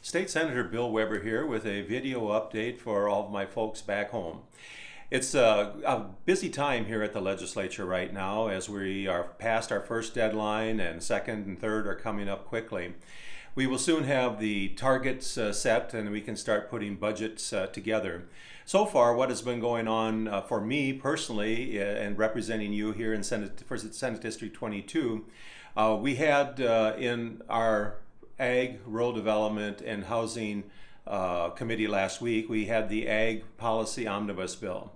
State Senator Bill Weber here with a video update for all of my folks back home. It's a busy time here at the legislature right now as we are past our first deadline and second and third are coming up quickly. We will soon have the targets set and we can start putting budgets together. So far, what has been going on for me personally and representing you here in Senate District 22, we had in our Ag, Rural Development, and Housing Committee last week, we had the Ag Policy Omnibus Bill.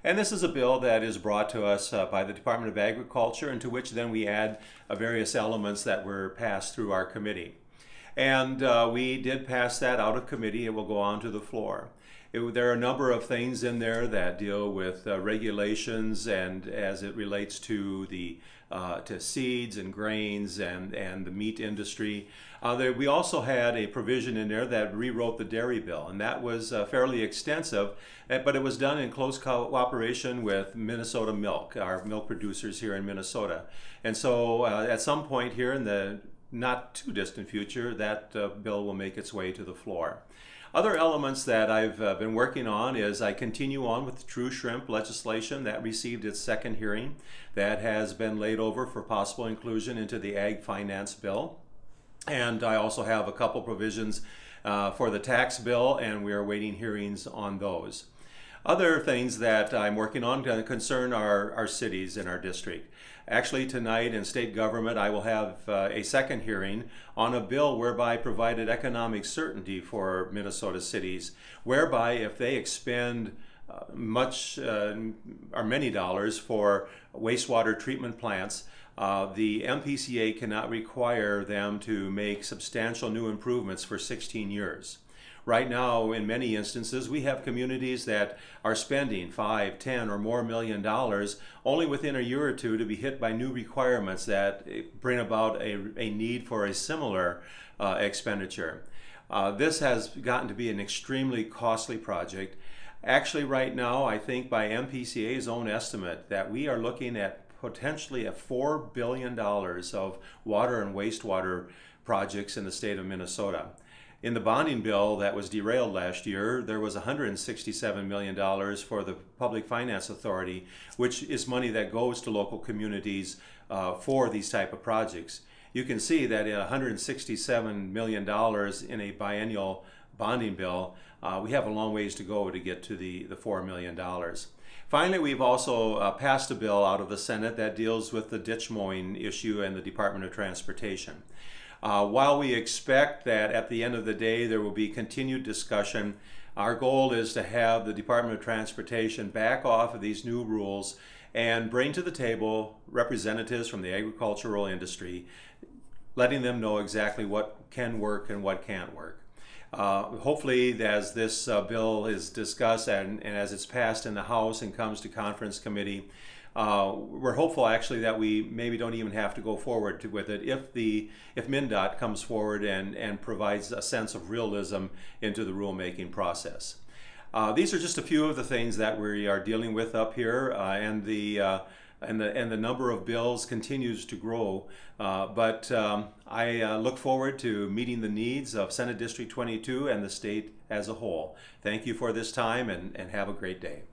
And this is a bill that is brought to us by the Department of Agriculture, and to which then we add various elements that were passed through our committee. And we did pass that out of committee. It will go on to the floor. There are a number of things in there that deal with regulations and as it relates to the to seeds and grains and the meat industry. We also had a provision in there that rewrote the dairy bill, and that was fairly extensive, but it was done in close cooperation with Minnesota Milk, our milk producers here in Minnesota. And so at some point here in the not too distant future, that bill will make its way to the floor. Other elements that I've been working on is I continue on with the True Shrimp legislation that received its second hearing that has been laid over for possible inclusion into the Ag Finance Bill. And I also have a couple provisions for the tax bill, and we are waiting hearings on those. Other things that I'm working on concern our cities in our district. Actually, tonight in state government, I will have a second hearing on a bill whereby provided economic certainty for Minnesota cities, whereby if they expend much or many dollars for wastewater treatment plants, the MPCA cannot require them to make substantial new improvements for 16 years. Right now, in many instances, we have communities that are spending $5, $10, or more million only within a year or two to be hit by new requirements that bring about a need for a similar expenditure. This has gotten to be an extremely costly project. Actually, right now, I think by MPCA's own estimate that we are looking at potentially at $4 billion of water and wastewater projects in the state of Minnesota. In the bonding bill that was derailed last year, there was $167 million for the Public Finance Authority, which is money that goes to local communities for these type of projects. You can see that at $167 million in a biennial bonding bill, we have a long ways to go to get to the $4 million. Finally, we've also passed a bill out of the Senate that deals with the ditch mowing issue and the Department of Transportation. While we expect that at the end of the day there will be continued discussion, our goal is to have the Department of Transportation back off of these new rules and bring to the table representatives from the agricultural industry, letting them know exactly what can work and what can't work. Hopefully, as this bill is discussed and as it's passed in the House and comes to conference committee, we're hopeful actually that we maybe don't even have to go forward with it if MnDOT comes forward and provides a sense of realism into the rulemaking process. These are just a few of the things that we are dealing with up here, and the number of bills continues to grow. But I look forward to meeting the needs of Senate District 22 and the state as a whole. Thank you for this time and have a great day.